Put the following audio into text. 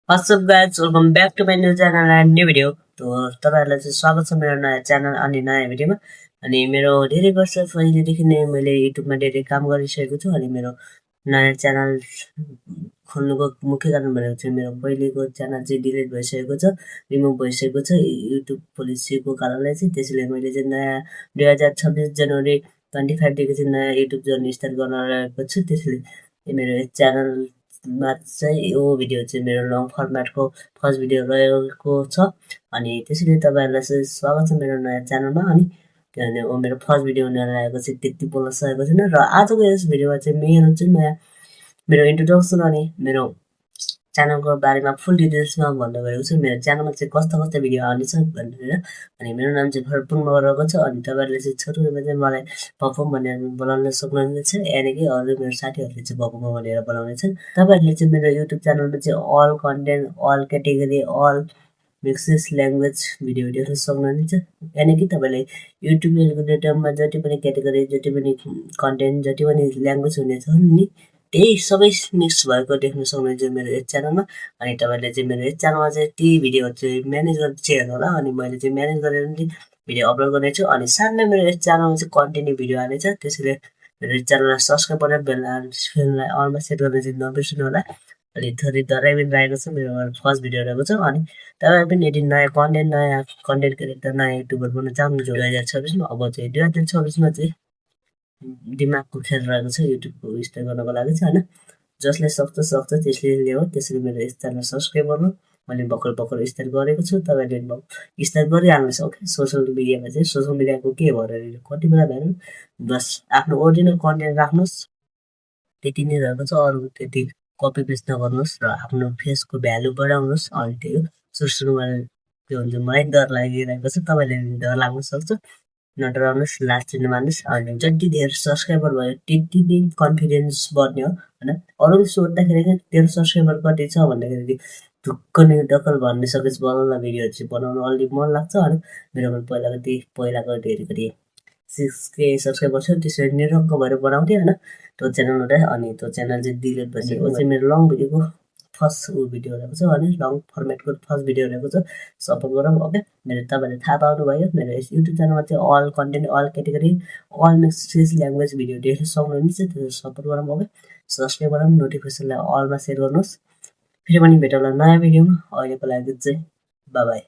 What's up guys, welcome back to my new channel and new video. तो तपाईहरुलाई चाहिँ स्वागत छ मेरो नयाँ च्यानल अनि नयाँ भिडियोमा। अनि मेरो धेरै वर्ष पहिलेदेखि नै मैले युट्युबमा धेरै काम गरिसकेको छु अनि मेरो नयाँ च्यानल खोल्नुको मुख्य कारण भनेको चाहिँ मेरो पहिलेको च्यानल चाहिँ डिलिट भइसकेको छ, रिमुभ भइसकेको छ युट्युब पोलिसीको कारणले चाहिँ। त्यसैले मैले चाहिँ नयाँ 2026 जनवरी 25 देखि चाहिँ नयाँ युट्युब जर्नी स्टार्ट गर्न लागेको छु। त्यसैले मेरो च्यानल मा चाहिँ यो भिडियो चाहिँ मेरो लङ फर्मेटको फर्स्ट भिडियो रहेको छ अनि त्यसैले तपाईहरुलाई चाहिँ स्वागत छ मेरो नयाँ च्यानलमा। अनि किनभने मेरो फर्स्ट भिडियो हुन लागेको चाहिँ त्यति बोल्न सकेको छैन र आजको यस भिडियोमा चाहिँ मेरो इन्ट्रोडक्सन अनि मेरो च्यानलको बारेमा फुल डिटेल्समा भन्नु गएको छु। मेरो च्यानलमा चाहिँ कस्ता कस्ता भिडियो आउनेछ भनेर। अनि मेरो नाम चाहिँ भरपुङ रहेको छ अनि तपाईहरुले चाहिँ छोटोमा चाहिँ मलाई भपम भनेर बोलाउन सक्नुहुनेछ, यानि कि अरु मेरो साथीहरुले चाहिँ भपम भनेर बोलाउनेछन्। तपाईहरुले चाहिँ मेरो युट्युब च्यानलमा चाहिँ all content, all category, all mixes language video हेर्न सक्नुहुनेछ। यानि कि तपाईले युट्युब एल्गोरिदममा जति पनि क्याटेगोरी, जति पनि कन्टेन्ट, जति पनि ल्याङ्ग्वेज हुनेछ नि त्यही सबै मिक्स भएको देख्न सक्नुहुन्छ मेरो यस च्यानलमा। अनि तपाईले चाहिँ मेरो यस च्यानलमा चाहिँ ती भिडियोहरु चाहिँ म्यानेज गरेर चाहिँ हेर्नु होला अनि मैले चाहिँ म्यानेज गरेर नि भिडियो अपलोड गर्नेछु। अनि साथमै मेरो यस च्यानलमा चाहिँ कन्टिन्यू भिडियो हाल्नेछ। त्यसैले मेरो च्यानललाई सब्स्क्राइब गरेर बेल आइकनलाई अलमा सेट गर्न चाहिँ नबिर्सनु होला। अनि थोरै डराइ पनि लागेको छ, मेरो फर्स्ट भिडियो रहेको छ। अनि तपाईहरु पनि यदि नयाँ कन्टेन्ट क्रिएटर, नयाँ युट्युबर बन्न चाहनुहुन्छ 2026 मा, अब चाहिँ 2026 मा चाहिँ दिमागको खेल रहेको छ युट्युबको स्टार्ट गर्नको लागि चाहिँ हैन। जसले सक्छ त्यसले ल्याऊ। त्यसैले मेरो यस च्यानल सब्स्क्राइब गर्नु। मैले भर्खर स्टार्ट गरेको छु, तपाईले स्टार्ट गरिहाल्नुस्। ओके, सोशल मिडियामा चाहिँ सोशल मिडियाको के भएर कति बेला भएन, बस आफ्नो ओरिजिनल कन्टेन्ट राख्नुस्, त्यति नै रहेको छ। अरु त्यति कपी पेस्ट नगर्नुस् र आफ्नो फेसको भ्यालु बढाउनुस्। अनि त्यो सुरुमा के हुन्छ मलाई डर लागिरहेको छ, तपाईले डर लाग्न सक्छ, नडराउनुस्, लाज चाहिँ नमान्नुस्। अनि जति धेरै सब्स्क्राइबर भयो त्यति नै कन्फिडेन्स बढ्ने हो हैन। अरूले सोध्दाखेरि तेरो सब्स्क्राइबर कति छ भन्दाखेरि ढुक्क नै डकल भन्न सकेपछि बल्ल भिडियोहरु चाहिँ बनाउन अलि मन लाग्छ। अनि मेरो पहिलाको धेरै 6K सब्स्क्राइबर छ, त्यसरी निरङ्क भएर बनाउँथे हैन त्यो च्यानललाई। अनि त्यो च्यानल चाहिँ डिलिट भइसक्यो। चाहिँ मेरो लङ भिडियोको फर्स्ट भिडियो रहेको छ अनि लङ फर्मेटको फर्स्ट भिडियो रहेको छ, सपोर्ट गरौँ। ओके, मेरो तपाईले थाहा पाउनुभयो मेरो यस युट्युब च्यानलमा चाहिँ all content, all category, all mixes language video देख्न सक्नुहुनेछ। त्यसले सपोर्ट गरौँ। ओके, सब्स्क्राइब गरौँ, नोटिफिकेसनलाई अलमा सेट गर्नुस्। फेरि पनि भेटौँला नयाँ भिडियोमा। अहिलेको लागि चाहिँ बाइ बाइ।